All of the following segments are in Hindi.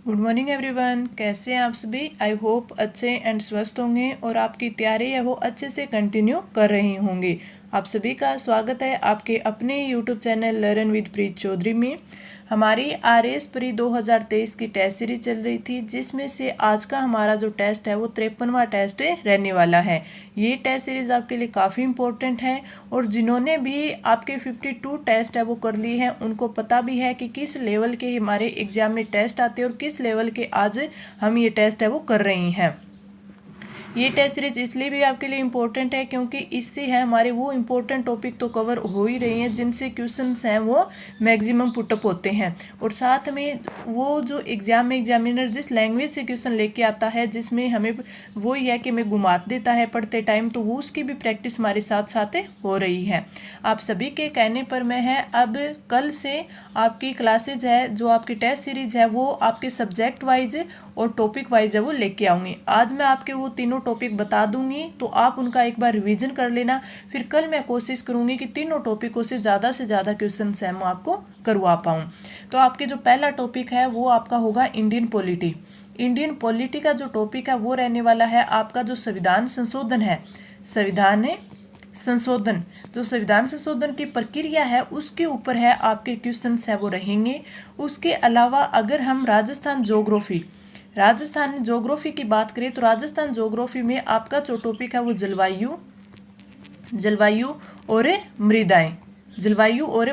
गुड मॉर्निंग एवरीवन, कैसे हैं आप सभी। आई होप अच्छे एंड स्वस्थ होंगे और आपकी तैयारी है वो अच्छे से कंटिन्यू कर रही होंगी। आप सभी का स्वागत है आपके अपने यूट्यूब चैनल लर्न विद प्रीत चौधरी में। हमारी आरएस प्री 2023 की टेस्ट सीरीज चल रही थी, जिसमें से आज का हमारा जो टेस्ट है वो 53वां टेस्ट रहने वाला है। ये टेस्ट सीरीज आपके लिए काफ़ी इम्पोर्टेंट है और जिन्होंने भी आपके 52 टेस्ट है वो कर लिए हैं उनको पता भी है कि किस लेवल के हमारे एग्जाम में टेस्ट आते हैं और किस लेवल के आज हम ये टेस्ट है वो कर रही हैं। ये टेस्ट सीरीज इसलिए भी आपके लिए इम्पोर्टेंट है क्योंकि इससे है हमारे वो इम्पोर्टेंट टॉपिक तो कवर हो ही रही हैं जिनसे क्वेश्चंस हैं वो मैक्सिमम पुटअप होते हैं, और साथ में वो जो एग्जाम में एग्जामिनर जिस लैंग्वेज से क्वेश्चन लेके आता है जिसमें हमें वो ही है कि हमें घुमा देता है पढ़ते टाइम, तो वो उसकी भी प्रैक्टिस हमारे साथ साथ हो रही है। आप सभी के कहने पर मैं है अब कल से आपकी क्लासेज है जो आपकी टेस्ट सीरीज है वो आपके सब्जेक्ट वाइज और टॉपिक वाइज है वो लेके आऊँगी। आज मैं आपके वो तीनों टॉपिक बता दूंगी तो आप उनका एक बार रिवीजन कर लेना। फिर कल मैं कोशिश करूंगी कि तीनों टॉपिकों से ज़्यादा क्वेश्चन है मैं आपको करवा पाऊँ। तो आपके जो पहला टॉपिक है वो आपका होगा इंडियन पॉलिटी। इंडियन पॉलिटी का जो टॉपिक है वो रहने वाला है आपका जो संविधान संशोधन है, संविधान संशोधन, जो संविधान संशोधन की प्रक्रिया है उसके ऊपर है आपके क्वेश्चंस है वो रहेंगे। उसके अलावा अगर हम राजस्थान ज्योग्राफी की बात करें तो राजस्थान ज्योग्राफी में आपका जो टॉपिक है वो जलवायु और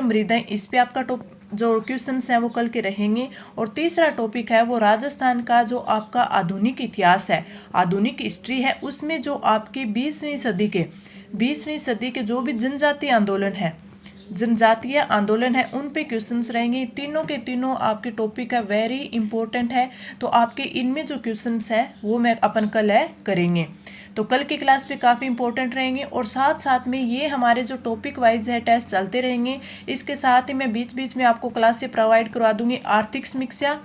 मृदाएं, इस पे आपका जो क्वेश्चंस हैं वो कल के रहेंगे। और तीसरा टॉपिक है वो राजस्थान का जो आपका आधुनिक इतिहास है, आधुनिक हिस्ट्री है, उसमें जो आपकी 20वीं सदी के जो भी जनजातीय आंदोलन है उन पे क्वेश्चंस रहेंगे। तीनों के तीनों आपके टॉपिक है वेरी इंपॉर्टेंट है, तो आपके इनमें जो क्वेश्चंस है वो मैं अपन कल करेंगे। तो कल की क्लास पे काफ़ी इंपॉर्टेंट रहेंगे और साथ साथ में ये हमारे जो टॉपिक वाइज है टेस्ट चलते रहेंगे। इसके साथ ही मैं बीच बीच में आपको क्लास से प्रोवाइड करवा दूंगी आर्थिक समीक्षा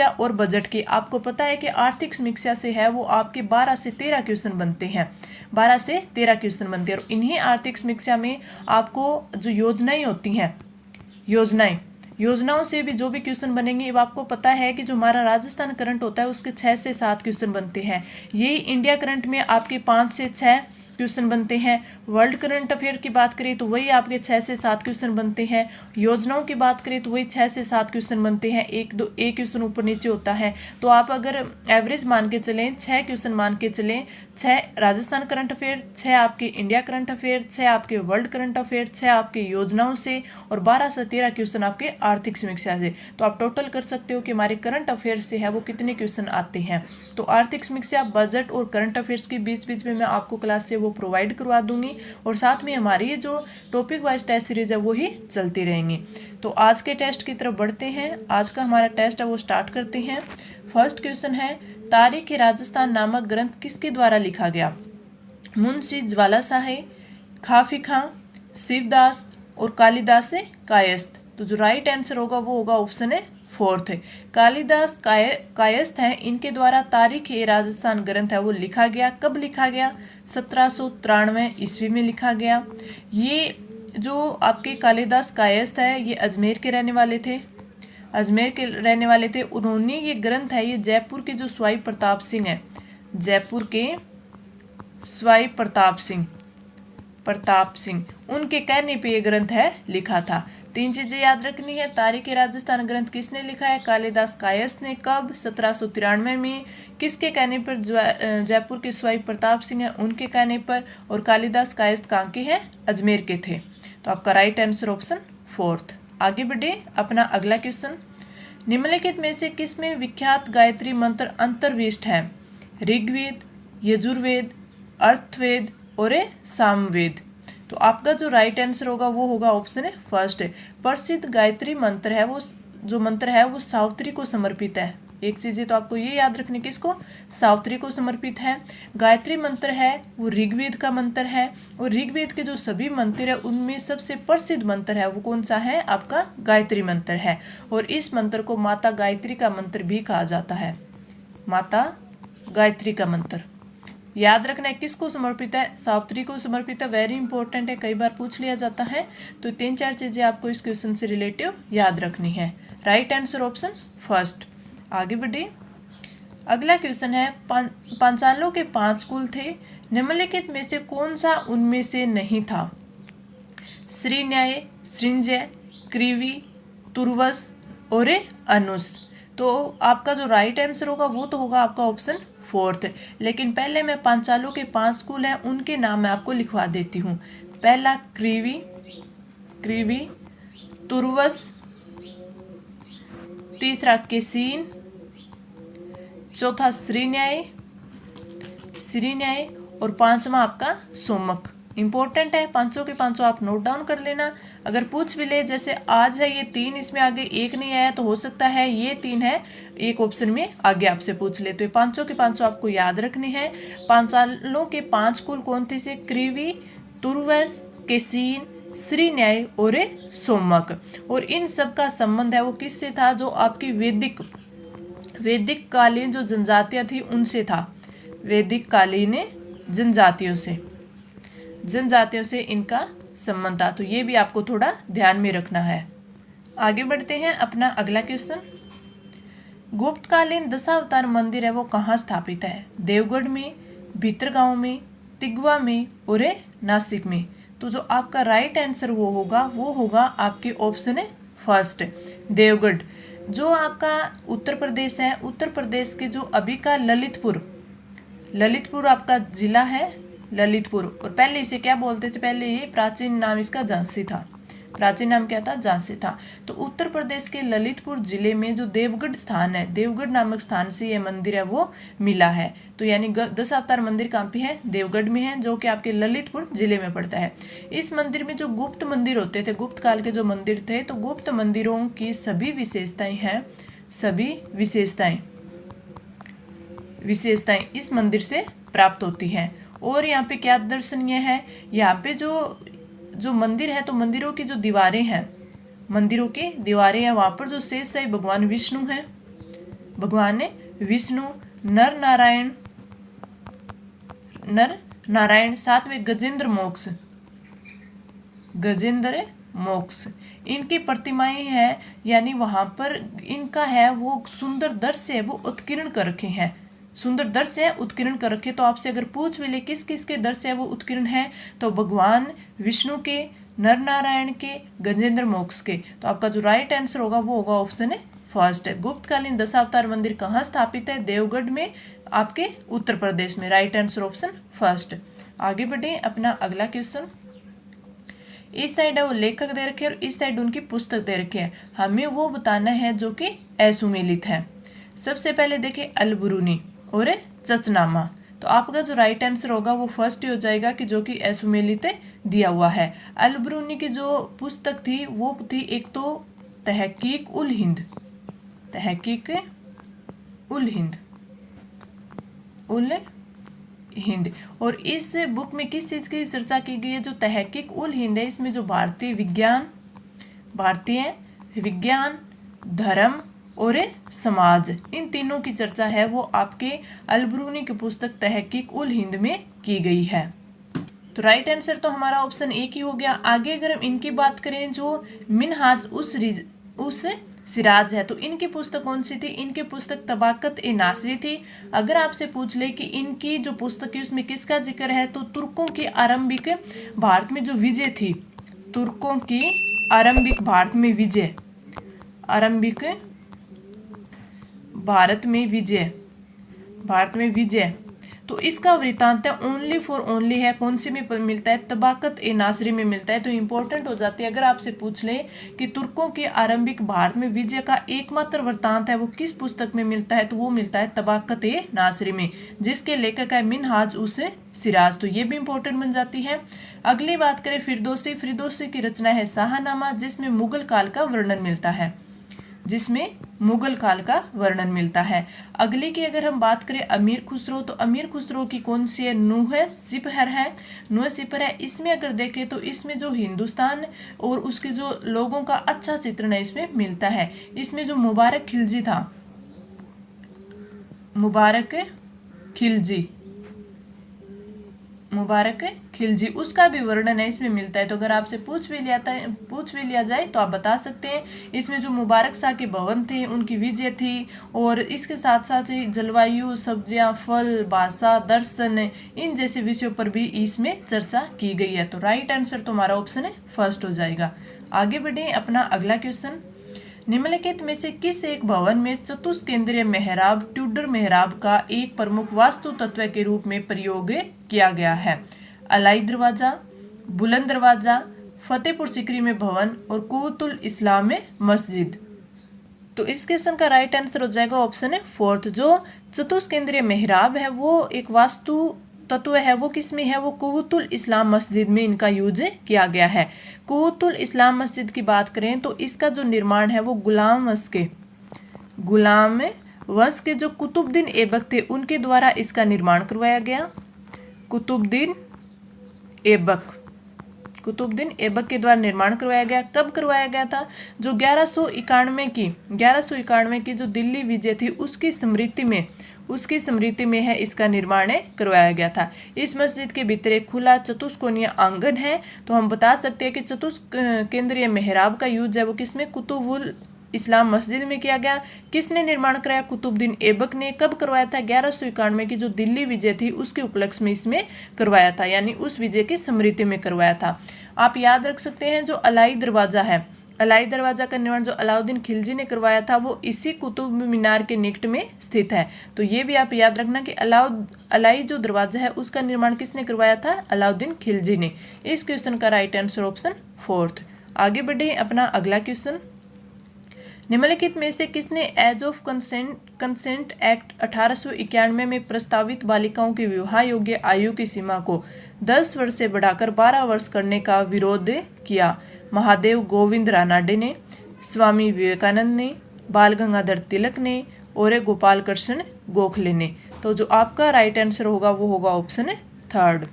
और बजट की। आपको पता है कि आर्थिक समीक्षा से है वो आपके 12 से 13 क्वेश्चन बनते हैं, 12 से 13 क्वेश्चन बनते हैं। और इन्हीं आर्थिक समीक्षा में आपको जो योजनाएं होती हैं, योजनाओं से भी जो भी क्वेश्चन बनेंगे, अब आपको पता है कि जो हमारा राजस्थान करंट होता है उसके 6 से 7 क्वेश्चन बनते हैं। यही इंडिया करंट में आपके 5 से 6 क्वेश्चन बनते हैं। वर्ल्ड करंट अफेयर की बात करें तो वही आपके 6 से 7 क्वेश्चन बनते हैं। योजनाओं की बात करें तो वही 6 से 7 क्वेश्चन बनते हैं, एक क्वेश्चन ऊपर नीचे होता है। तो आप अगर एवरेज मान के चलें, 6 क्वेश्चन मान के चलें, 6 राजस्थान करंट अफेयर, 6 आपके इंडिया करंट अफेयर, 6 आपके वर्ल्ड करंट अफेयर, 6 आपके योजनाओं से और 12 से 13 क्वेश्चन आपके आर्थिक समीक्षा से। तो आप टोटल कर सकते हो कि हमारे करंट अफेयर से है वो कितने क्वेश्चन आते हैं। तो आर्थिक समीक्षा, बजट और करंट अफेयर्स की बीच बीच में मैं आपको क्लास से वो प्रोवाइड करवा दूंगी और साथ में हमारी ये जो टॉपिक वाइज टेस्ट सीरीज है वो ही चलती रहेंगी। तो आज के टेस्ट की तरफ बढ़ते हैं। आज का हमारा टेस्ट है वो स्टार्ट करते हैं। फर्स्ट क्वेश्चन है, तारीख-ए-राजस्थान नामक ग्रंथ किसके द्वारा लिखा गया? मुंशी ज्वाला शाह, खाफी खां, शिवदास और कालिदास कायस्थ। तो जो राइट आंसर होगा वो होगा ऑप्शन है फोर्थ है, कालिदास कायस्थ हैं, इनके द्वारा तारीख-ए-राजस्थान ग्रंथ है वो लिखा गया। कब लिखा गया? 1793 ईस्वी में लिखा गया। ये जो आपके कालिदास कायस्थ है ये अजमेर के रहने वाले थे। उन्होंने ये ग्रंथ है ये जयपुर के जो स्वाई प्रताप सिंह है, जयपुर के स्वाई प्रताप सिंह उनके कहने पे ये ग्रंथ है लिखा था। 3 चीजें याद रखनी है। तारीख-ए-राजस्थान ग्रंथ किसने लिखा है? कालिदास कायस्थ ने। कब? 1793 में। किसके कहने पर? जयपुर के स्वाई प्रताप सिंह है उनके कहने पर। और कालिदास कायस्थ कहाँ के हैं? अजमेर के थे। तो आपका राइट आंसर ऑप्शन फोर्थ। आगे बढ़े अपना अगला क्वेश्चन। निम्नलिखित में से किसमें विख्यात गायत्री मंत्र अंतर्विष्ट है? ऋग्वेद, यजुर्वेद, अर्थवेद और सामवेद। तो आपका जो राइट आंसर होगा वो होगा ऑप्शन है फर्स्ट है। प्रसिद्ध गायत्री मंत्र है वो जो मंत्र है वो सावित्री को समर्पित है। एक चीज़ तो आपको ये याद रखनी, किसको? सावित्री को समर्पित है। गायत्री मंत्र है वो ऋग्वेद का मंत्र है और ऋग्वेद के जो सभी मंत्र है उनमें सबसे प्रसिद्ध मंत्र है वो कौन सा है? आपका गायत्री मंत्र है। और इस मंत्र को माता गायत्री का मंत्र भी कहा जाता है। माता गायत्री का मंत्र याद रखना है किसको समर्पित है? सावित्री को समर्पित है। वेरी इंपॉर्टेंट है, कई बार पूछ लिया जाता है। तो 3-4 चीज़ें आपको इस क्वेश्चन से रिलेटिव याद रखनी है। Right answer option first. आगे बढ़े, अगला क्वेश्चन है पांचालों के 5 कुल थे, निम्नलिखित में से कौन सा उनमें से नहीं था? श्रीन्याय, सृंजय, क्रीवी, तुर्वस और अनुस। तो आपका जो राइट आंसर होगा वो तो होगा आपका ऑप्शन फोर्थ। लेकिन पहले मैं पांचालों के 5 कुल हैं उनके नाम मैं आपको लिखवा देती हूँ। पहला क्रीवी, तुर्वस, तीसरा केसीन, चौथा श्रीन्याय और पांचवा आपका सोमक। इंपॉर्टेंट है, पांचों के पांचों आप नोट डाउन कर लेना। अगर पूछ भी ले, जैसे आज है ये 3, इसमें आगे 1 नहीं आया तो हो सकता है ये 3 है, एक ऑप्शन में आगे आपसे पूछ ले। तो ये पांचों के पांचों आपको याद रखने हैं। पांचालों के 5 कुल कौन थे से? क्रीवी, तुर्वस, केसीन, श्रीन्याय और सोमक। और इन सब का संबंध है वो किससे था? जो आपकी वैदिक कालीन जो जनजातियां थी उनसे था। वैदिक कालीन जनजातियों से इनका संबंध था। तो ये भी आपको थोड़ा ध्यान में रखना है। आगे बढ़ते हैं, अपना अगला क्वेश्चन। गुप्तकालीन दशावतार मंदिर है वो कहाँ स्थापित है? देवगढ़ में, भीतरगांव में, तिगवा में और नासिक में। तो जो आपका राइट आंसर वो होगा आपके ऑप्शन फर्स्ट, देवगढ़। जो आपका उत्तर प्रदेश है, उत्तर प्रदेश के जो अभी का ललितपुर आपका जिला है, ललितपुर। और पहले इसे क्या बोलते थे? पहले ये प्राचीन नाम इसका झांसी था। प्राचीन नाम क्या था? झांसी था। तो उत्तर प्रदेश के ललितपुर जिले में जो देवगढ़ स्थान है, देवगढ़ नामक स्थान से ये मंदिर है वो मिला है। तो यानी दशावतार मंदिर कहाँ पे है? देवगढ़ में है, जो कि आपके ललितपुर जिले में पड़ता है। इस मंदिर में जो गुप्त मंदिर होते थे, गुप्त काल के जो मंदिर थे, तो गुप्त मंदिरों की सभी विशेषताएं इस मंदिर से प्राप्त होती हैं। और यहाँ पे क्या दर्शनीय है? यहाँ पे जो मंदिर है, तो मंदिरों की जो दीवारें हैं, वहाँ पर जो शेषशाही भगवान विष्णु, नर नारायण, साथ में गजेंद्र मोक्ष इनकी प्रतिमाएं हैं। यानी वहाँ पर इनका है वो सुंदर दृश्य है वो उत्कीर्ण कर रखे हैं। तो आपसे अगर पूछ भी ले किस किस के दृश्य है वो उत्कीर्ण है, तो भगवान विष्णु के, नर नारायण के, गजेंद्र मोक्ष के। तो आपका जो राइट आंसर होगा वो होगा ऑप्शन फर्स्ट है। गुप्तकालीन दशावतार मंदिर कहाँ स्थापित है? देवगढ़ में, आपके उत्तर प्रदेश में। Right answer option first. आगे बढ़े, अपना अगला क्वेश्चन। इस साइड है वो लेखक दे रखे और इस साइड उनकी पुस्तक दे रखी है। हमें वो बताना है जो कि असुमेलित है। सबसे पहले देखिए अलबरूनी और चचनामा। तो आपका जो राइट आंसर होगा वो फर्स्ट ही हो जाएगा कि जो कि असुमेलित दिया हुआ है। अलबरूनी की जो पुस्तक थी वो थी एक तो तहकीक उल हिंद। और इस बुक में किस चीज़ की चर्चा की गई है? जो तहकीक उल हिंद है, इसमें जो भारतीय विज्ञान, धर्म और समाज, इन तीनों की चर्चा है वो आपके अलबरूनी की पुस्तक तहकीक उल हिंद में की गई है। तो राइट आंसर तो हमारा ऑप्शन एक ही हो गया। आगे अगर हम इनकी बात करें, जो मिनहाज उस सिराज है, तो इनकी पुस्तक कौन सी थी? इनकी पुस्तक तबाकत ए नासरी थी। अगर आपसे पूछ ले कि इनकी जो पुस्तक है उसमें किसका जिक्र है, तो तुर्कों की आरंभिक भारत में जो विजय थी, तुर्कों की आरंभिक भारत में विजय, तो इसका वृत्तांत ओनली फॉर ओनली है। कौन सी में मिलता है? तबाकत ए नासरी में मिलता है। तो इंपॉर्टेंट हो जाती है। अगर आपसे पूछ ले कि तुर्कों के आरंभिक भारत में विजय का एकमात्र वृत्तांत है वो किस पुस्तक में मिलता है, तो वो मिलता है तबाकत ए नासरी में, जिसके लेखक है मिनहाज उस सिराज। तो ये भी इंपॉर्टेंट बन जाती है। अगली बात करें फिरदौसी की रचना है शाहनामा, जिसमें मुगल काल का वर्णन मिलता है। अगले की अगर हम बात करें अमीर खुसरो, तो अमीर खुसरो की कौन सी है? नुह सिपहर है। इसमें अगर देखें तो इसमें जो हिंदुस्तान और उसके जो लोगों का अच्छा चित्रण है इसमें मिलता है। इसमें जो मुबारक खिलजी था, मुबारक खिलजी, उसका भी वर्णन है इसमें मिलता है। तो अगर आपसे पूछ भी लिया जाए तो आप बता सकते हैं। इसमें जो मुबारक शाह के भवन थे उनकी विजय थी, और इसके साथ साथ ही जलवायु, सब्जियां, फल, भाषा, दर्शन, इन जैसे विषयों पर भी इसमें चर्चा की गई है। तो राइट आंसर तो हमारा ऑप्शन है फर्स्ट हो जाएगा। आगे बढ़े अपना अगला क्वेश्चन। निम्नलिखित में से किस एक भवन में चतुष्केंद्रीय मेहराब ट्यूडर मेहराब का एक प्रमुख वास्तु तत्व के रूप में प्रयोग किया गया है? अलाई दरवाजा, बुलंद दरवाजा, फतेहपुर सीकरी में भवन और कुवतुल इस्लाम में मस्जिद। तो इस क्वेश्चन का राइट आंसर हो जाएगा ऑप्शन है फोर्थ। जो चतुष्केंद्रीय मेहराब है वो एक वास्तु तत्व है, वो किस में है? वो कुवतुल इस्लाम मस्जिद में इनका यूज किया गया है। कुवतुल इस्लाम मस्जिद की बात करें तो इसका जो निर्माण है वो गुलाम वंश के जो कुतुबुद्दीन ऐबक थे उनके द्वारा इसका निर्माण करवाया गया। कुतुबुद्दीन ऐबक के द्वारा निर्माण करवाया गया। कब करवाया गया था? जो 1191 की जो दिल्ली विजय थी उसकी स्मृति में है इसका निर्माण करवाया गया था। इस मस्जिद के भीतर एक खुला चतुष्कोणीय आंगन है। तो हम बता सकते हैं कि चतुष्केंद्रीय मेहराब का यूज है वो किसमें? कुतुबुल इस्लाम मस्जिद में किया गया। किसने निर्माण कराया? कुतुबुद्दीन ऐबक ने। कब करवाया था? 1191 की जो दिल्ली विजय थी उसके उपलक्ष्य में इसमें करवाया था, यानी उस विजय की स्मृति में करवाया था। आप याद रख सकते हैं जो अलाई दरवाजा है, अलाई दरवाजा का निर्माण जो अलाउद्दीन खिलजी ने करवाया था वो इसी कुतुब मीनार के निकट में स्थित है। तो ये भी आप याद रखना कि अलाई जो दरवाजा है उसका निर्माण किसने करवाया था? अलाउद्दीन खिलजी ने। इस क्वेश्चन का राइट आंसर ऑप्शन फोर्थ। आगे बढ़े अपना अगला क्वेश्चन। निम्नलिखित में से किसने एज ऑफ कंसेंट एक्ट 1891 में प्रस्तावित बालिकाओं की विवाह योग्य आयु की सीमा को 10 वर्ष से बढ़ाकर 12 वर्ष करने का विरोध किया? महादेव गोविंद रानाडे ने, स्वामी विवेकानंद ने, बाल गंगाधर तिलक ने और गोपाल कृष्ण गोखले ने। तो जो आपका राइट आंसर होगा वो होगा ऑप्शन थर्ड।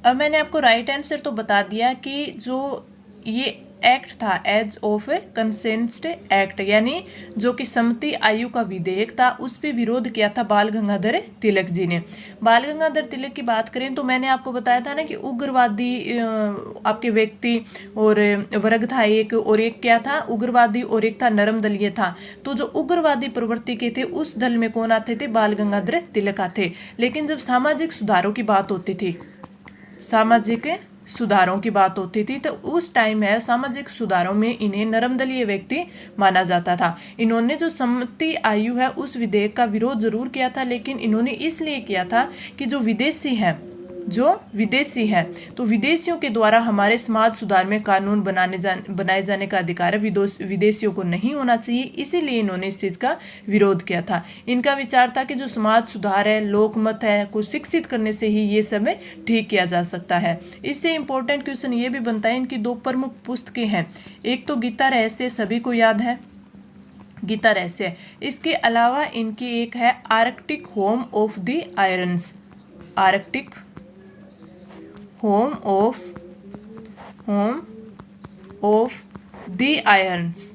अब मैंने आपको राइट आंसर तो बता दिया कि जो ये एक्ट था एज ऑफ कंसेंट एक्ट, यानी जो कि सम्मति आयु का विधेयक था, उस पर विरोध किया था बाल गंगाधर तिलक जी ने। बाल गंगाधर तिलक की बात करें तो मैंने आपको बताया था ना कि उग्रवादी आपके व्यक्ति और वर्ग था एक, और एक क्या था? उग्रवादी, और एक था नरम दलीय था। तो जो उग्रवादी प्रवृत्ति के थे उस दल में कौन आते थे? बाल गंगाधर तिलक आते। लेकिन जब सामाजिक सुधारों की बात होती थी तो उस टाइम है सामाजिक सुधारों में इन्हें नरमदलीय व्यक्ति माना जाता था। इन्होंने जो सम्मति आयु है उस विधेयक का विरोध जरूर किया था, लेकिन इन्होंने इसलिए किया था कि जो विदेशी है तो विदेशियों के द्वारा हमारे समाज सुधार में कानून बनाए जाने का अधिकार विदेशियों को नहीं होना चाहिए, इसीलिए इन्होंने इस चीज़ का विरोध किया था। इनका विचार था कि जो समाज सुधार है, लोकमत है, को शिक्षित करने से ही ये सब ठीक किया जा सकता है। इससे इम्पोर्टेंट क्वेश्चन ये भी बनता है, इनकी दो प्रमुख पुस्तकें हैं। एक तो गीता रहस्य, सभी को याद है गीता रहस्य। इसके अलावा इनकी एक है Arctic home of the irons, Arctic home of the irons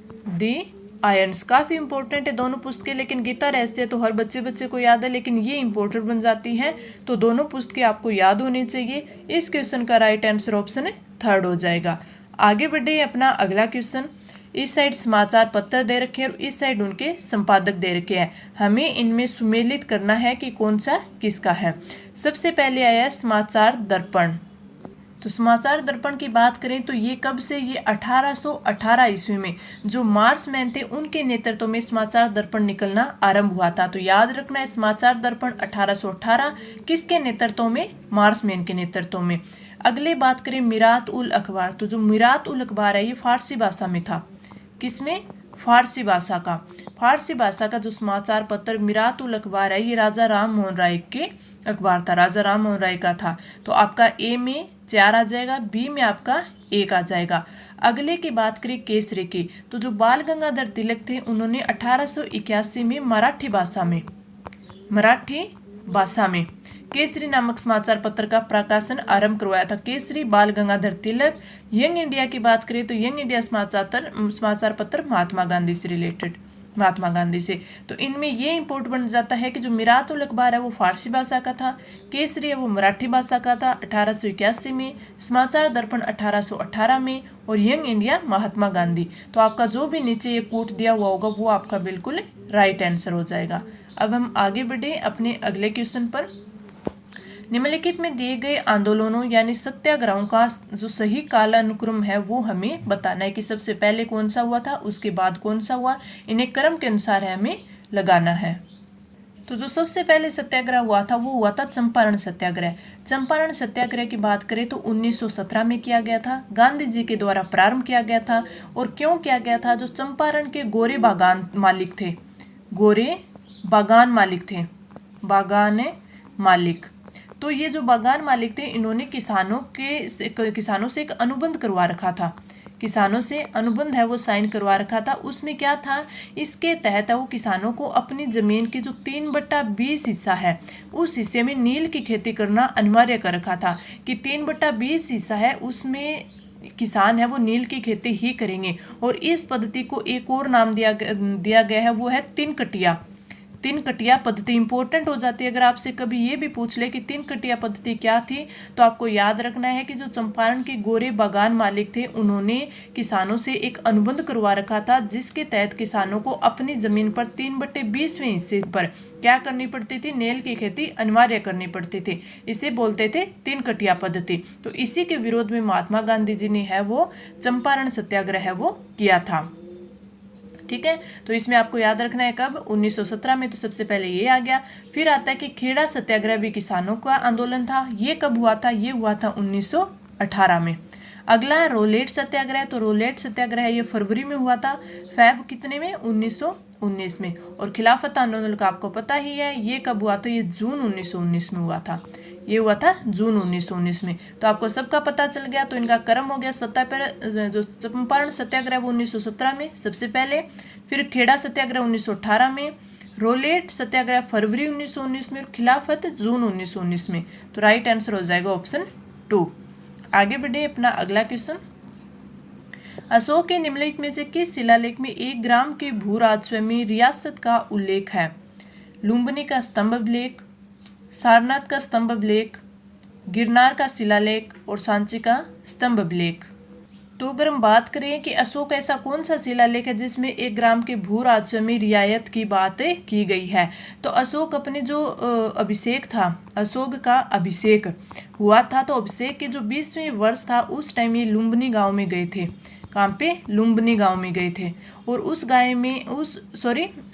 काफ़ी इंपॉर्टेंट है दोनों पुस्तकें। लेकिन गीता रहस्य तो हर बच्चे को याद है, लेकिन ये इंपॉर्टेंट बन जाती हैं, तो दोनों पुस्तकें आपको याद होनी चाहिए। इस क्वेश्चन का राइट आंसर ऑप्शन थर्ड हो जाएगा। आगे बढ़े अपना अगला क्वेश्चन। इस साइड समाचार पत्र दे रखे हैं और इस साइड उनके संपादक दे रखे हैं। हमें इनमें सुमेलित करना है कि कौन सा किसका है। सबसे पहले आया समाचार दर्पण। तो समाचार दर्पण की बात करें तो ये कब से? ये 1818 ईस्वी में जो मार्क्समैन थे उनके नेतृत्व में समाचार दर्पण निकलना आरंभ हुआ था। तो याद रखना है समाचार दर्पण 1818 किसके नेतृत्व में? मार्क्समैन के नेतृत्व में। अगले बात करें मिरात उल अखबार। तो जो मिरात उल अखबार है ये फारसी भाषा में था। किसमें? फारसी भाषा का जो समाचार पत्र मिरात उल अखबार है ये राजा राम मोहन राय के अखबार था, राजा राम मोहन राय का था। तो आपका ए में 4 आ जाएगा, बी में आपका 1 आ जाएगा। अगले की बात करें केसरी की, तो जो बाल गंगाधर तिलक थे उन्होंने 1881 में मराठी भाषा में केसरी नामक समाचार पत्र का प्रकाशन आरंभ करवाया था। केसरी बाल गंगाधर तिलक। यंग इंडिया की बात करें तो यंग इंडिया समाचार पत्र महात्मा गांधी से रिलेटेड। महात्मा गांधी से। तो इनमें ये इम्पोर्ट बन जाता है कि जो मिरातुल अखबार है वो फारसी भाषा का था, केसरी है वो मराठी भाषा का था 1881 में, समाचार दर्पण 1818 में, और यंग इंडिया महात्मा गांधी। तो आपका जो भी नीचे ये कोट दिया हुआ होगा वो आपका बिल्कुल राइट आंसर हो जाएगा। अब हम आगे बढ़े अपने अगले क्वेश्चन पर। निम्नलिखित में दिए गए आंदोलनों यानी सत्याग्रहों का जो सही कालानुक्रम है वो हमें बताना है कि सबसे पहले कौन सा हुआ था, उसके बाद कौन सा हुआ, इन्हें क्रम के अनुसार है हमें लगाना है। तो जो सबसे पहले सत्याग्रह हुआ था वो हुआ था चंपारण सत्याग्रह। चंपारण सत्याग्रह की बात करें तो 1917 में किया गया था, गांधी जी के द्वारा प्रारंभ किया गया था। और क्यों किया गया था? जो चंपारण के गोरे बागान मालिक थे, गोरे बागान मालिक थे, बागान मालिक, तो ये जो बागान मालिक थे इन्होंने किसानों से एक अनुबंध करवा रखा था, किसानों से अनुबंध है वो साइन करवा रखा था। उसमें क्या था, इसके तहत वो किसानों को अपनी जमीन की जो 3/20 हिस्सा है उस हिस्से में नील की खेती करना अनिवार्य कर रखा था, कि 3/20 हिस्सा है उसमें किसान है वो नील की खेती ही करेंगे। और इस पद्धति को एक और नाम दिया गया है, वो है तीन कटिया। तीन कटिया पद्धति इंपॉर्टेंट हो जाती है। अगर आपसे कभी ये भी पूछ ले कि तीन कटिया पद्धति क्या थी, तो आपको याद रखना है कि जो चंपारण के गोरे बागान मालिक थे उन्होंने किसानों से एक अनुबंध करवा रखा था, जिसके तहत किसानों को अपनी जमीन पर 3/20वें हिस्से पर क्या करनी पड़ती थी, नील की खेती अनिवार्य करनी पड़ती थी। इसे बोलते थे तीन कटिया पद्धति। तो इसी के विरोध में महात्मा गांधी जी ने है वो चंपारण सत्याग्रह है वो किया था। ठीक है, तो इसमें आपको याद रखना है कब, 1917 में। तो सबसे पहले ये आ गया। फिर आता है कि खेड़ा सत्याग्रह भी किसानों का आंदोलन था। ये कब हुआ था? ये हुआ था 1918 में। अगला रोलेट सत्याग्रह। तो रोलेट सत्याग्रह ये फरवरी में हुआ था, फैब कितने में, 1919 में। और खिलाफत आंदोलन का आपको पता ही है, ये कब हुआ था, ये जून 1919 में हुआ था। ये हुआ था जून 1919 में। तो आपको सबका पता चल गया। तो इनका क्रम हो गया, जो चंपारण सत्याग्रह वो 1917 में सबसे पहले, फिर खेड़ा सत्याग्रह 1918 में, रोलेट सत्याग्रह फरवरी 1919 में, और खिलाफत जून 1919 में। तो राइट आंसर हो जाएगा ऑप्शन 2। आगे बढ़े अपना अगला क्वेश्चन। अशोक के निम्नलिखित में से किस शिलालेख में 1 ग्राम के भू राजस्व में रियासत का उल्लेख है? लुम्बिनी का स्तंभ अभिलेख, सारनाथ का स्तंभ अभिलेख, गिरनार का शिलालेख, और सांची का स्तंभ अभिलेख। तो अगर हम बात करें कि अशोक ऐसा कौन सा शिलालेख है जिसमें 1 ग्राम के भू राजस्व में रियायत की बात की गई है, तो अशोक अपने जो अभिषेक था, अशोक का अभिषेक हुआ था, तो अभिषेक के जो 20वें वर्ष था उस टाइम ये लुम्बिनी गांव में गए थे। कहाँ पे? लुम्बिनी गांव में गए थे। और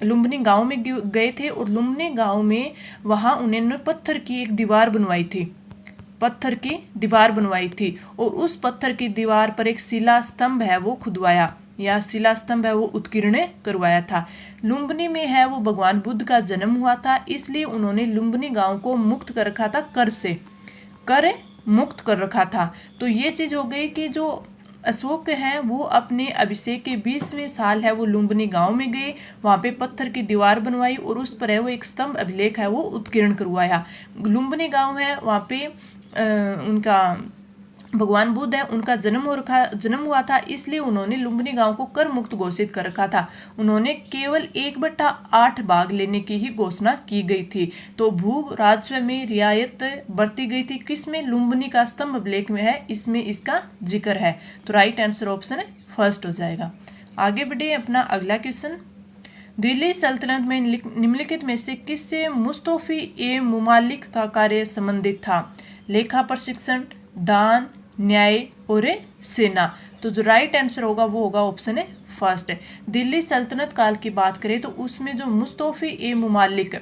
लुम्बिनी गांव में गए थे, और लुम्बिनी गांव में वहाँ उन्होंने पत्थर की एक दीवार बनवाई थी, पत्थर की दीवार बनवाई थी। और उस पत्थर की दीवार पर एक शिला स्तंभ है वो खुदवाया, या शिला स्तंभ है वो उत्कीर्ण करवाया था। लुम्बिनी में है वो भगवान बुद्ध का जन्म हुआ था, इसलिए उन्होंने लुम्बिनी गांव को मुक्त कर रखा था, कर मुक्त कर रखा था। तो ये चीज हो गई कि जो अशोक है वो अपने अभिषेक के 20वें साल है वो लुम्बिनी गांव में गए, वहाँ पे पत्थर की दीवार बनवाई और उस पर है वो एक स्तंभ अभिलेख है वो उत्कीर्ण करवाया। लुम्बिनी गांव है वहाँ पे उनका भगवान बुद्ध है उनका जन्म हुआ था, इसलिए उन्होंने लुम्बिनी गांव को कर मुक्त घोषित कर रखा था। उन्होंने केवल 1/8 भाग लेने की ही घोषणा की गई थी। तो भू राजस्व में रियायत बरती गई थी, किसमें? लुम्बिनी का स्तंभ अभिलेख में है, इसमें इसका जिक्र है। तो राइट आंसर ऑप्शन फर्स्ट हो जाएगा। आगे बढ़े अपना अगला क्वेश्चन। दिल्ली सल्तनत में निम्नलिखित में से किससे मुस्तौफी ए मुमालिक का कार्य संबंधित था? लेखा प्रशिक्षण, दान, न्याय और सेना। तो जो राइट आंसर होगा वो होगा ऑप्शन फर्स्ट। दिल्ली सल्तनत काल की बात करें तो उसमें जो मुस्तौफी ए मुमालिक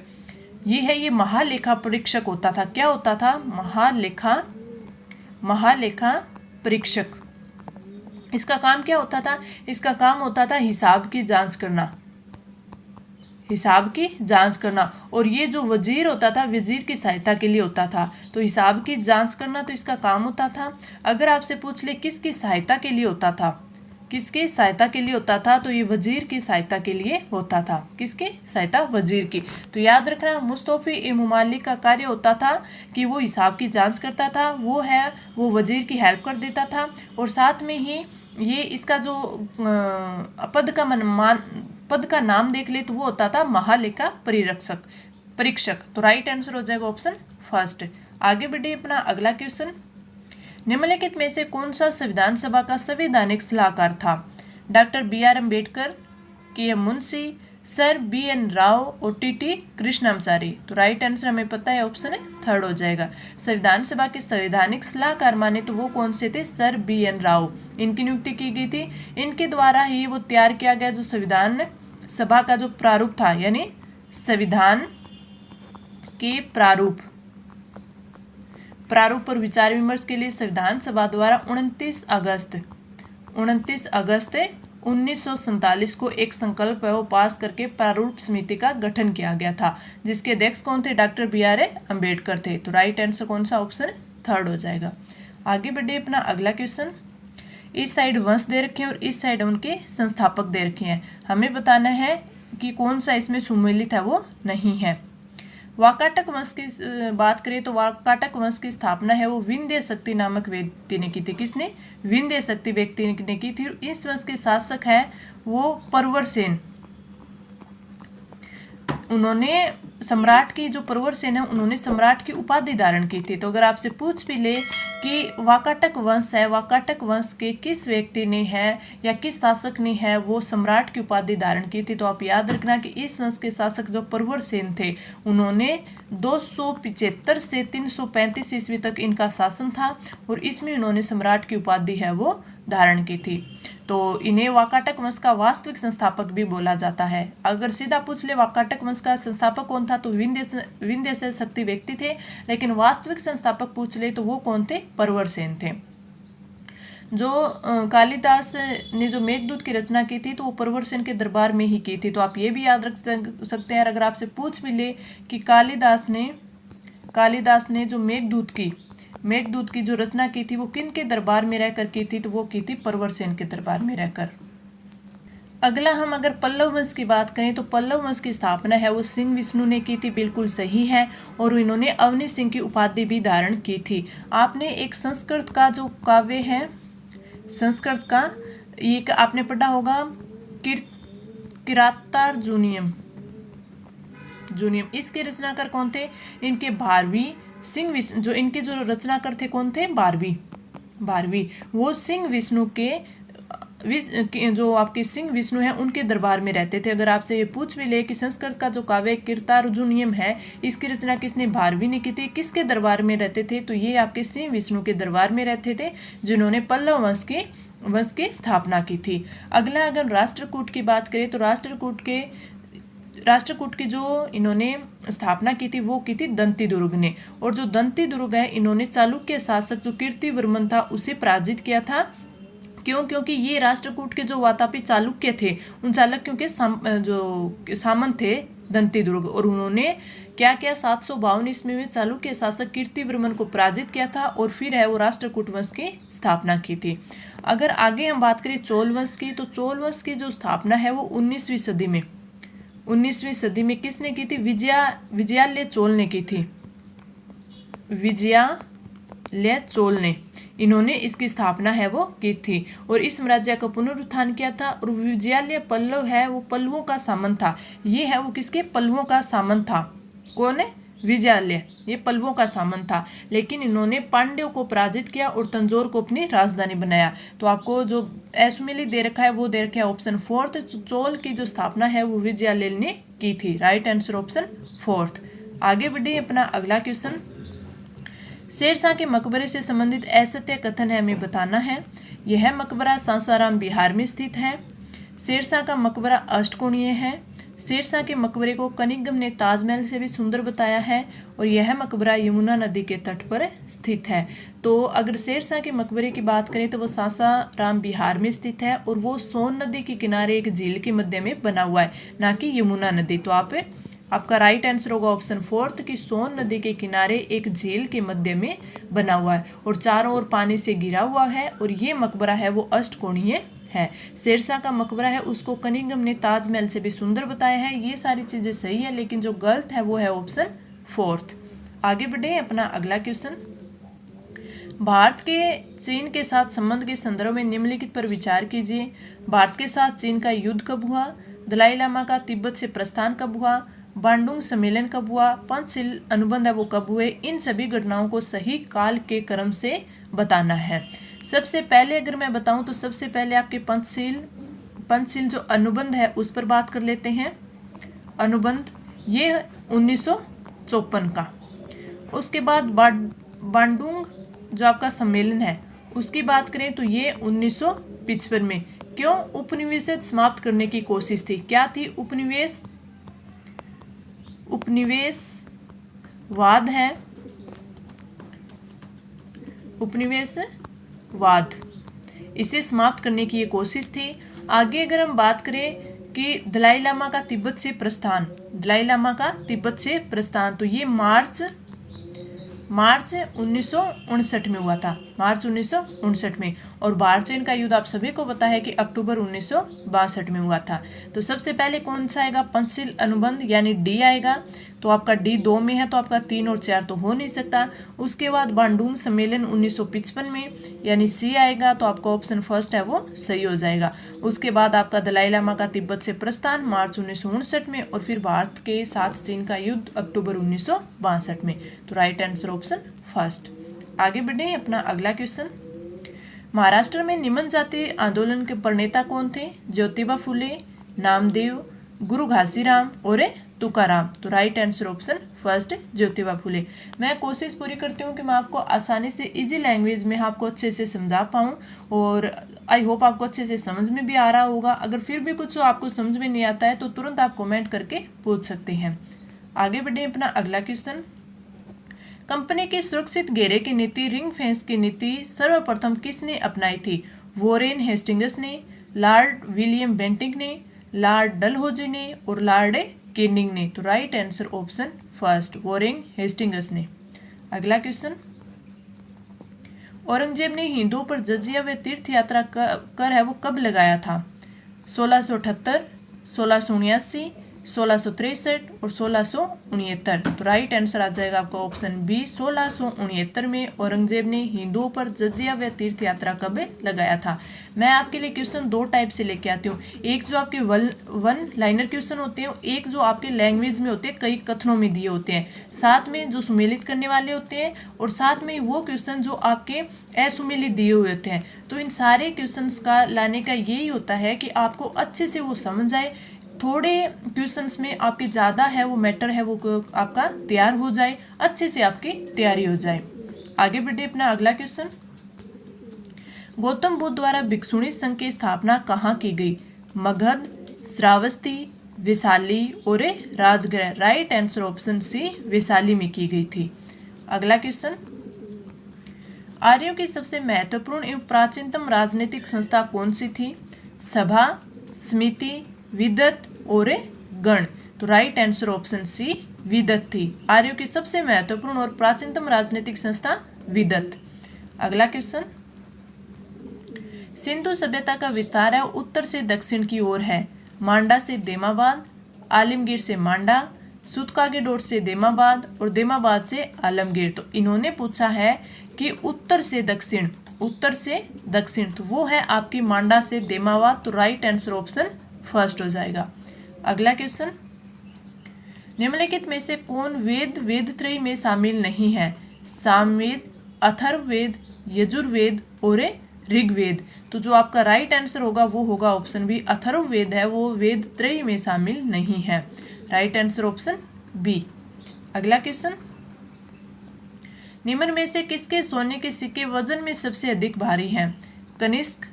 ये है, ये महालेखा परीक्षक होता था। क्या होता था? महालेखा परीक्षक। इसका काम क्या होता था? इसका काम होता था हिसाब की जांच करना, हिसाब की जांच करना। और ये जो वजीर होता था, वजीर की सहायता के लिए होता था। तो हिसाब की जांच करना तो इसका काम होता था। अगर आपसे पूछ ले किसकी सहायता के लिए होता था, किसकी सहायता के लिए होता था, तो ये वजीर की सहायता के लिए होता था। किसकी सहायता? वजीर की। तो याद रखना, मुस्तौफी ए मुमालिक का कार्य होता था कि वो हिसाब की जांच करता था, वो वजीर की हेल्प कर देता था। और साथ में ही ये इसका जो पद का पद का नाम देख ले तो वो होता था महालेखा परीक्षक। तो राइट आंसर हो जाएगा ऑप्शन फर्स्ट। आगे बढ़िए अपना अगला क्वेश्चन। निम्नलिखित में से कौन सा संविधान सभा का संवैधानिक सलाहकार था? Doctor B R. Ambedkar, K M. Munshi, sir BN. Rau और टी.टी. कृष्णाचारी। तो राइट आंसर हमें पता है ऑप्शन है थर्ड हो जाएगा। संविधान सभा के संवैधानिक सलाहकार माने तो वो कौन से थे? Sir BN. राव। इनकी नियुक्ति की गई थी। इनके द्वारा ही वो तैयार किया गया जो संविधान सभा का जो प्रारूप था, यानी संविधान के प्रारूप पर विचार विमर्श के लिए संविधान सभा द्वारा 29 अगस्त 1947 को एक संकल्प है वो पास करके प्रारूप समिति का गठन किया गया था, जिसके अध्यक्ष कौन थे? Doctor B R. अम्बेडकर थे। तो राइट आंसर कौन सा? ऑप्शन थर्ड हो जाएगा। आगे बढ़िए अपना अगला क्वेश्चन। इस साइड वंश दे रखे हैं और इस साइड उनके संस्थापक दे रखे हैं। हमें बताना है कि कौन सा इसमें सुमेलित है वो नहीं है। वाकाटक वंश की बात करें तो वाकाटक वंश की स्थापना है वो विंध्य शक्ति नामक व्यक्ति ने की थी। किसने? विंध्य शक्ति व्यक्ति ने की थी। इस वंश के शासक है वो प्रवरसेन। उन्होंने सम्राट की जो प्रवरसेन है उन्होंने सम्राट की उपाधि धारण की थी। तो अगर आपसे पूछ भी ले कि वाकाटक वंश है, वाकाटक वंश के किस व्यक्ति ने है या किस शासक ने है वो सम्राट की उपाधि धारण की थी, तो आप याद रखना कि इस वंश के शासक जो प्रवरसेन थे उन्होंने 275 से 335 ईस्वी तक इनका शासन था और इसमें उन्होंने सम्राट की उपाधि है वो धारण की थी। तो इन्हें वाकाटक वंश का वास्तविक संस्थापक भी बोला जाता है। अगर सीधा पूछ ले वाकाटक वंश का संस्थापक कौन था तो विंध्य से शक्ति व्यक्ति थे, लेकिन वास्तविक संस्थापक पूछ ले तो वो कौन थे? प्रवरसेन थे। जो कालिदास ने जो मेघदूत की रचना की थी तो वो प्रवरसेन के दरबार में ही की थी। तो आप ये भी याद रख सकते हैं। अगर आपसे पूछ भी ले कि कालिदास ने जो मेघदूत की जो रचना की थी वो किन के दरबार में रहकर की थी, तो वो की थी प्रवरसेन के दरबार में रहकर। अगला हम अगर पल्लव वंश की बात करें तो पल्लव वंश की स्थापना है वो सिंह विष्णु ने की थी। बिल्कुल सही है। और इन्होंने अवनी सिंह की उपाधि भी धारण की थी। आपने एक संस्कृत का जो काव्य है, संस्कृत का एक आपने पढ़ा होगा किरातार्जुनीयम। इसके रचनाकार कौन थे? इनके भारवी सिंह विष्णु, जो इनके जो रचनाकार थे कौन थे? भारवी। वो सिंह विष्णु के जो आपके सिंह विष्णु हैं उनके दरबार में रहते थे। अगर आपसे ये पूछ भी ले कि संस्कृत का जो काव्य कीर्तार्जुनीयम है इसकी रचना किसने? भारवी ने की थी। किसके दरबार में रहते थे? तो ये आपके सिंह विष्णु के दरबार में रहते थे, जिन्होंने पल्लव वंश की स्थापना की थी। अगला अगर राष्ट्रकूट की बात करें तो राष्ट्रकूट की जो इन्होंने स्थापना की थी वो की थी दंती दुर्ग ने। और जो दंती दुर्ग है इन्होंने चालुक्य शासक जो कीर्तिवर्मन था उसे पराजित किया था। क्यों? क्योंकि ये राष्ट्रकूट के जो वातापी चालुक्य थे उन चालुक्यों के जो सामंत थे दंती दुर्ग, और उन्होंने क्या किया? 752 ईस्वी में चालुक्य शासक कीर्तिवर्मन को पराजित किया था और फिर है वो राष्ट्रकूट वंश की स्थापना की थी। अगर आगे हम बात करें चोल वंश की तो चोल वंश की जो स्थापना है वो 19वीं सदी में किसने की थी? विजयालय चोल ने की थी। विजयालय चोल ने इन्होंने इसकी स्थापना है वो की थी और इस साम्राज्य का पुनरुत्थान किया था। और विजयालय पल्लव है वो पल्लवों का सामंत था। ये है वो किसके? पल्लवों का सामंत था। कौन है? विजयालय। ये पल्लवों का सामंत था, लेकिन इन्होंने पांड्यों को पराजित किया और तंजौर को अपनी राजधानी बनाया। तो आपको जो असुमेलित दे रखा है वो दे रखा है ऑप्शन फोर्थ। चोल की जो स्थापना है वो विजयालय ने की थी। Right answer option fourth. आगे बढ़िए अपना अगला क्वेश्चन। शेरशाह के मकबरे से संबंधित असत्य कथन है हमें बताना है। यह मकबरा सासाराम बिहार में स्थित है। शेरशाह का मकबरा अष्टकोणीय है। शेरशाह के मकबरे को कनिगम ने ताजमहल से भी सुंदर बताया है और यह मकबरा यमुना नदी के तट पर स्थित है। तो अगर शेरशाह के मकबरे की बात करें तो वो सासाराम बिहार में स्थित है और वो सोन नदी के किनारे एक झील के मध्य में बना हुआ है, ना कि यमुना नदी। तो आपका राइट आंसर होगा ऑप्शन फोर्थ कि सोन नदी के किनारे एक झील के मध्य में बना हुआ है और चारों ओर पानी से घिरा हुआ है और ये मकबरा है वो अष्टकोणीय है। शेरशाह का मकबरा है उसको कनिगम ने ताजमहल से भी सुंदर बताया है। ये सारी चीजें सही है, लेकिन जो गलत है वो है ऑप्शन फोर्थ। आगे बढ़े अपना अगला क्वेश्चन। भारत के चीन के साथ संबंध के संदर्भ में निम्नलिखित पर विचार कीजिए। भारत के साथ चीन का युद्ध कब हुआ? दलाई लामा का तिब्बत से प्रस्थान कब हुआ, बांडुंग सम्मेलन कब हुआ, पंचशील अनुबंध है वो कब हुए, इन सभी घटनाओं को सही काल के क्रम से बताना है। सबसे पहले अगर मैं बताऊं तो सबसे पहले आपके पंचशील जो अनुबंध है उस पर बात कर लेते हैं। अनुबंध ये 1954 का। उसके बाद बांडुंग जो आपका सम्मेलन है उसकी बात करें तो ये 1955 में। क्यों? उपनिवेश समाप्त करने की कोशिश थी। क्या थी? उपनिवेशवाद है, उपनिवेशवाद, इसे समाप्त करने की ये कोशिश थी। आगे अगर हम बात करें कि दलाई लामा का तिब्बत से प्रस्थान, दलाई लामा का तिब्बत से प्रस्थान, तो ये मार्च 1959 में हुआ था, मार्च 1959 में। और भारत चीन का युद्ध आप सभी को पता है कि अक्टूबर 1962 में हुआ था। तो सबसे पहले कौन सा आएगा? पंचशील अनुबंध यानी डी आएगा। तो आपका डी 2 में है तो आपका 3 और 4 तो हो नहीं सकता। उसके बाद बांडुंग सम्मेलन 1955 में यानी सी आएगा, तो आपका ऑप्शन फर्स्ट है वो सही हो जाएगा। उसके बाद आपका दलाई लामा का तिब्बत से प्रस्थान मार्च 1959 में, और फिर भारत के साथ चीन का युद्ध अक्टूबर 1962 में। तो राइट आंसर ऑप्शन फर्स्ट। आगे बढ़े अपना अगला क्वेश्चन। महाराष्ट्र में निमन जाति आंदोलन के प्रणेता कौन थे? ज्योतिबा फुले, नामदेव, गुरु घासीराम और तुकाराम। तो right answer option first Jyotiba Phule. मैं कोशिश पूरी करती हूँ कि मैं आपको आसानी से इजी लैंग्वेज में आपको अच्छे से समझा पाऊँ, और आई होप आपको अच्छे से समझ में भी आ रहा होगा। अगर फिर भी कुछ आपको समझ में नहीं आता है तो तुरंत आप कमेंट करके पूछ सकते हैं। आगे बढ़े अपना अगला क्वेश्चन। कंपनी की सुरक्षित घेरे की नीति, रिंग फेंस की नीति सर्वप्रथम किसने अपनाई थी? वॉरेन हेस्टिंग्स ने, लॉर्ड विलियम बेंटिंक ने, लॉर्ड डलहौजी ने और लॉर्ड केनिंग ने। तो right answer option first Warren Hastings ने। अगला क्वेश्चन। औरंगजेब ने हिंदुओं पर जजिया व तीर्थ यात्रा कर है वो कब लगाया था? 1678, 1679, 1663 और 1669। तो राइट आंसर आ जाएगा आपका ऑप्शन बी 1669 में औरंगजेब ने हिंदुओं पर जजिया व तीर्थ यात्रा कब लगाया था। मैं आपके लिए क्वेश्चन 2 टाइप से लेके आती हूँ। एक जो आपके वन लाइनर क्वेश्चन होते हैं, एक जो आपके लैंग्वेज में होते हैं, कई कथनों में दिए होते हैं, साथ में जो सुमेलित करने वाले होते हैं, और साथ में वो क्वेश्चन जो आपके असुमेलित दिए हुए होते हैं। तो इन सारे क्वेश्चंस का लाने का यही होता है कि आपको अच्छे से वो समझ आए। थोड़े क्वेश्चंस में आपके ज़्यादा है वो मैटर है वो आपका तैयार हो जाए, अच्छे से आपकी तैयारी हो जाए। आगे बढ़े अपना अगला क्वेश्चन। गौतम बुद्ध द्वारा भिक्षुणी संघ की स्थापना कहाँ की गई? मगध, श्रावस्ती, वैशाली और Rajgriha. Right answer option C Vaishali में की गई थी। अगला क्वेश्चन। आर्यों की सबसे महत्वपूर्ण एवं प्राचीनतम राजनीतिक संस्था कौन सी थी? सभा, समिति, विदत और गण। तो राइट आंसर ऑप्शन सी विदत थी। आर्यों की सबसे महत्वपूर्ण और प्राचीनतम राजनीतिक संस्था विदत। अगला क्वेश्चन। सिंधु सभ्यता का विस्तार है उत्तर से दक्षिण की ओर है। मांडा से देमाबाद, आलमगीर से मांडा, सूतकागेडोर से देमाबाद और देमाबाद से आलमगीर। तो इन्होंने पूछा है कि उत्तर से दक्षिण, उत्तर से दक्षिण, तो वो है आपकी मांडा से देमाबाद। तो राइट आंसर ऑप्शन फर्स्ट हो जाएगा। अगला क्वेश्चन। निम्नलिखित में से कौन वेदत्रयी में शामिल नहीं है? सामवेद, अथर्ववेद, यजुर्वेद और ऋग्वेद। तो जो आपका राइट आंसर होगा वो होगा ऑप्शन बी अथर्ववेद है, वो वेदत्रयी में शामिल नहीं है। Right answer option B. अगला क्वेश्चन। निम्न में से किसके सोने के सिक्के वजन में सबसे अधिक भारी हैं? कनिष्क,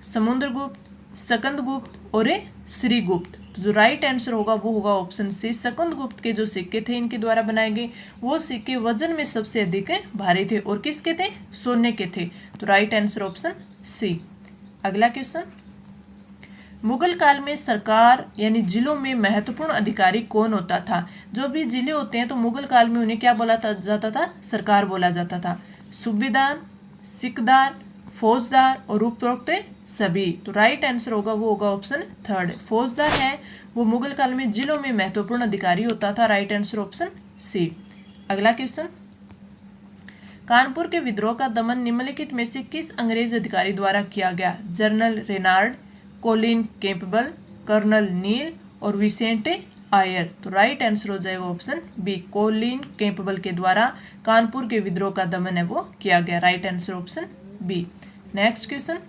समुद्रगुप्त, स्कंदगुप्त और श्रीगुप्त। तो जो राइट आंसर होगा वो होगा ऑप्शन सी स्कंदगुप्त के जो सिक्के थे इनके द्वारा बनाए गए वो सिक्के वजन में सबसे अधिक भारी थे, और किसके थे? सोने के थे। तो राइट आंसर ऑप्शन सी। अगला क्वेश्चन। मुगल काल में सरकार यानी जिलों में महत्वपूर्ण अधिकारी कौन होता था? जो भी जिले होते हैं तो मुगल काल में उन्हें क्या बोला जाता था? सरकार बोला जाता था। सूबेदार, सिकदार, फौजदार और उपरोक्त सभी। तो राइट आंसर होगा वो होगा ऑप्शन थर्ड। फौजदार है वो मुगल काल में जिलों में महत्वपूर्ण अधिकारी होता था। Right answer option C. अगला क्वेश्चन। कानपुर के विद्रोह का दमन निम्नलिखित में से किस अंग्रेज अधिकारी द्वारा किया गया? General Renard, Colin Campbell, colonel Neill और विसेंटे आयर। तो राइट आंसर हो जाएगा ऑप्शन बी, कोलिन कैंपबेल के द्वारा कानपुर के विद्रोह का दमन है वो किया गया। Right answer option B. Next question,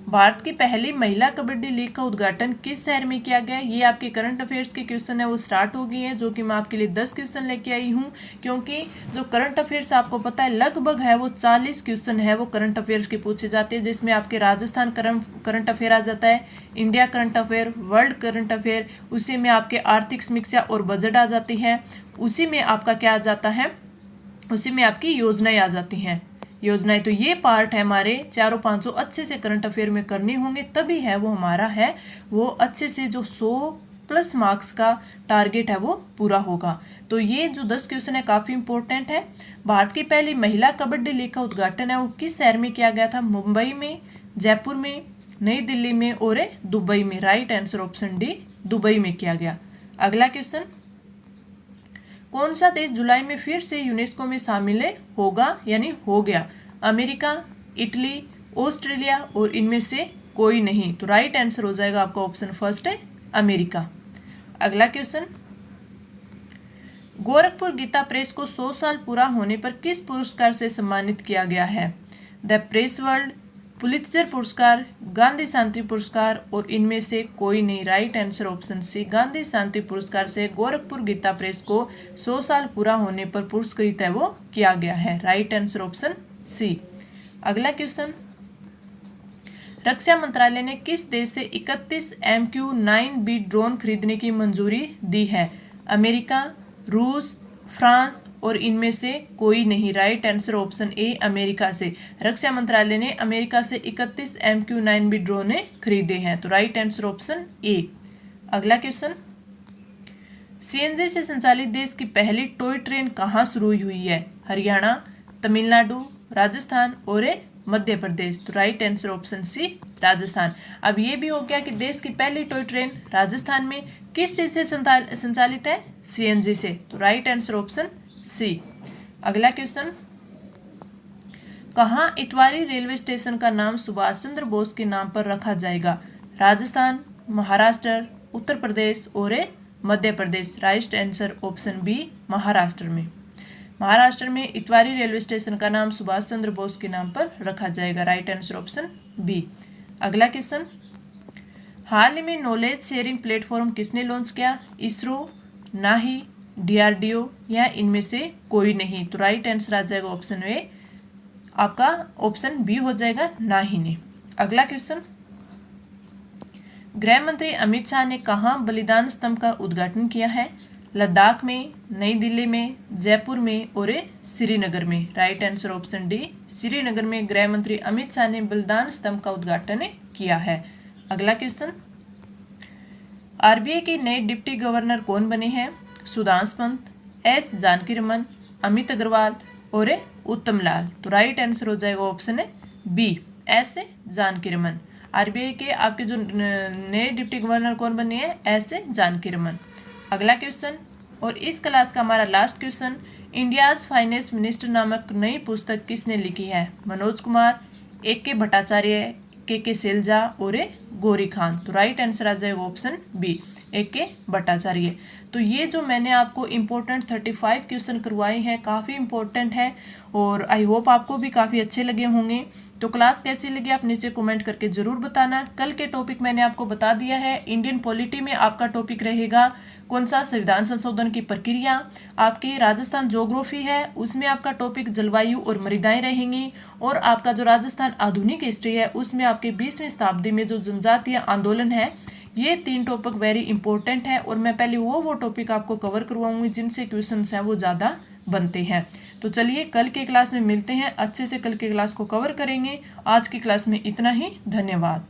Bharat की पहली महिला कबड्डी लीग का उद्घाटन किस शहर में किया गया? ये आपके करंट अफेयर्स के क्वेश्चन है वो स्टार्ट हो गई है, जो कि मैं आपके लिए 10 क्वेश्चन लेके आई हूँ, क्योंकि जो करंट अफेयर्स आपको पता है लगभग है वो 40 क्वेश्चन है वो करंट अफेयर्स के पूछे जाते हैं, जिसमें आपके राजस्थान करंट अफेयर आ जाता है, India current affair, world current affair, उसी में आपके आर्थिक समीक्षा और बजट आ जाती है, उसी में आपका क्या आ जाता है, उसी में आपकी योजनाएं आ जाती हैं, योजनाएं। तो ये पार्ट है हमारे चारों पांचों अच्छे से करंट अफेयर में करने होंगे, तभी है वो हमारा है वो अच्छे से जो 100+ मार्क्स का टारगेट है वो पूरा होगा। तो ये जो 10 क्वेश्चन है काफ़ी इंपॉर्टेंट है। भारत की पहली महिला कबड्डी लीग का उद्घाटन है वो किस शहर में किया गया था? मुंबई में, जयपुर में, नई दिल्ली में और दुबई में। Right answer option D, Dubai में किया गया। अगला क्वेश्चन, कौन सा देश जुलाई में फिर से यूनेस्को में शामिल होगा यानी हो गया? अमेरिका, इटली, ऑस्ट्रेलिया और इनमें से कोई नहीं। तो राइट आंसर हो जाएगा आपका ऑप्शन फर्स्ट है अमेरिका। अगला क्वेश्चन, गोरखपुर गीता प्रेस को 100 साल पूरा होने पर किस पुरस्कार से सम्मानित किया गया है? द प्रेस वर्ल्ड, पुलित्जर पुरस्कार, गांधी शांति पुरस्कार और इनमें से कोई नहीं। Right answer option C, Gandhi शांति पुरस्कार से गोरखपुर गीता प्रेस को 100 साल पूरा होने पर पुरस्कृत है वो किया गया है। Right answer option C. अगला क्वेश्चन, रक्षा मंत्रालय ने किस देश से 31 MQ-9B ड्रोन खरीदने की मंजूरी दी है? अमेरिका, रूस, फ्रांस और इनमें से कोई नहीं। Right answer option A, America से। रक्षा मंत्रालय ने अमेरिका से 31 MQ-9B ड्रोन खरीदे हैं। तो राइट आंसर ऑप्शन ए। अगला क्वेश्चन, CNG से संचालित देश की पहली टॉय ट्रेन कहाँ शुरू हुई है? हरियाणा, तमिलनाडु, राजस्थान और मध्य प्रदेश। तो right answer option C, Rajasthan. अब ये भी हो गया कि देश की पहली टॉय ट्रेन राजस्थान में किस चीज से संचालित है? CNG से। तो राइट आंसर ऑप्शन सी। अगला क्वेश्चन, कहाँ इतवारी रेलवे स्टेशन का नाम सुभाष चंद्र बोस के नाम पर रखा जाएगा? राजस्थान, महाराष्ट्र, उत्तर प्रदेश और Madhya Pradesh. Right answer option B, Maharashtra में। महाराष्ट्र में इतवारी रेलवे स्टेशन का नाम सुभाष चंद्र बोस के नाम पर रखा जाएगा। Right answer option B. अगला क्वेश्चन, हाल ही में नॉलेज शेयरिंग प्लेटफॉर्म किसने लॉन्च किया? इसरो, नाही, DRDO या इनमें से कोई नहीं। तो राइट आंसर आ जाएगा ऑप्शन ए, आपका ऑप्शन बी हो जाएगा, नाही ने। अगला क्वेश्चन, गृह मंत्री अमित शाह ने कहाँ बलिदान स्तंभ का उद्घाटन किया है? लद्दाख में, नई दिल्ली में, जयपुर में और श्रीनगर में। Right answer option D, Srinagar में गृह मंत्री अमित शाह ने बलिदान स्तंभ का उद्घाटन किया है। अगला क्वेश्चन, RBI के नए डिप्टी गवर्नर कौन बने हैं? सुधांशु पंत, S जानकीरमन, अमित अग्रवाल और उत्तम लाल। तो राइट आंसर हो जाएगा ऑप्शन है बी, S जानकीरमन। RBI के आपके जो नए डिप्टी गवर्नर कौन बने हैं? S जानकीरमन। अगला क्वेश्चन, और इस क्लास का हमारा last question, India's finance minister नामक नई पुस्तक किसने लिखी है? मनोज कुमार, AK भट्टाचार्य, KK सैलजा और गौरी खान। तो राइट आंसर आ जाएगा ऑप्शन बी, AK भट्टाचार्य। तो ये जो मैंने आपको इम्पोर्टेंट 35 क्वेश्चन करवाए हैं काफ़ी इम्पोर्टेंट है और आई होप आपको भी काफ़ी अच्छे लगे होंगे। तो क्लास कैसी लगी आप नीचे कमेंट करके ज़रूर बताना। कल के टॉपिक मैंने आपको बता दिया है, इंडियन पॉलिटी में आपका टॉपिक रहेगा कौन सा? संविधान संशोधन की प्रक्रिया। आपके राजस्थान ज्योग्राफी है उसमें आपका टॉपिक जलवायु और मृदाएं रहेंगी, और आपका जो राजस्थान आधुनिक हिस्ट्री है उसमें आपके 20वीं शताब्दी में जो जनजातीय आंदोलन है, ये 3 टॉपिक वेरी इंपॉर्टेंट है और मैं पहले वो टॉपिक आपको कवर करवाऊंगी जिनसे क्वेश्चंस हैं वो ज़्यादा बनते हैं। तो चलिए कल के क्लास में मिलते हैं, अच्छे से कल के क्लास को कवर करेंगे। आज की क्लास में इतना ही, धन्यवाद।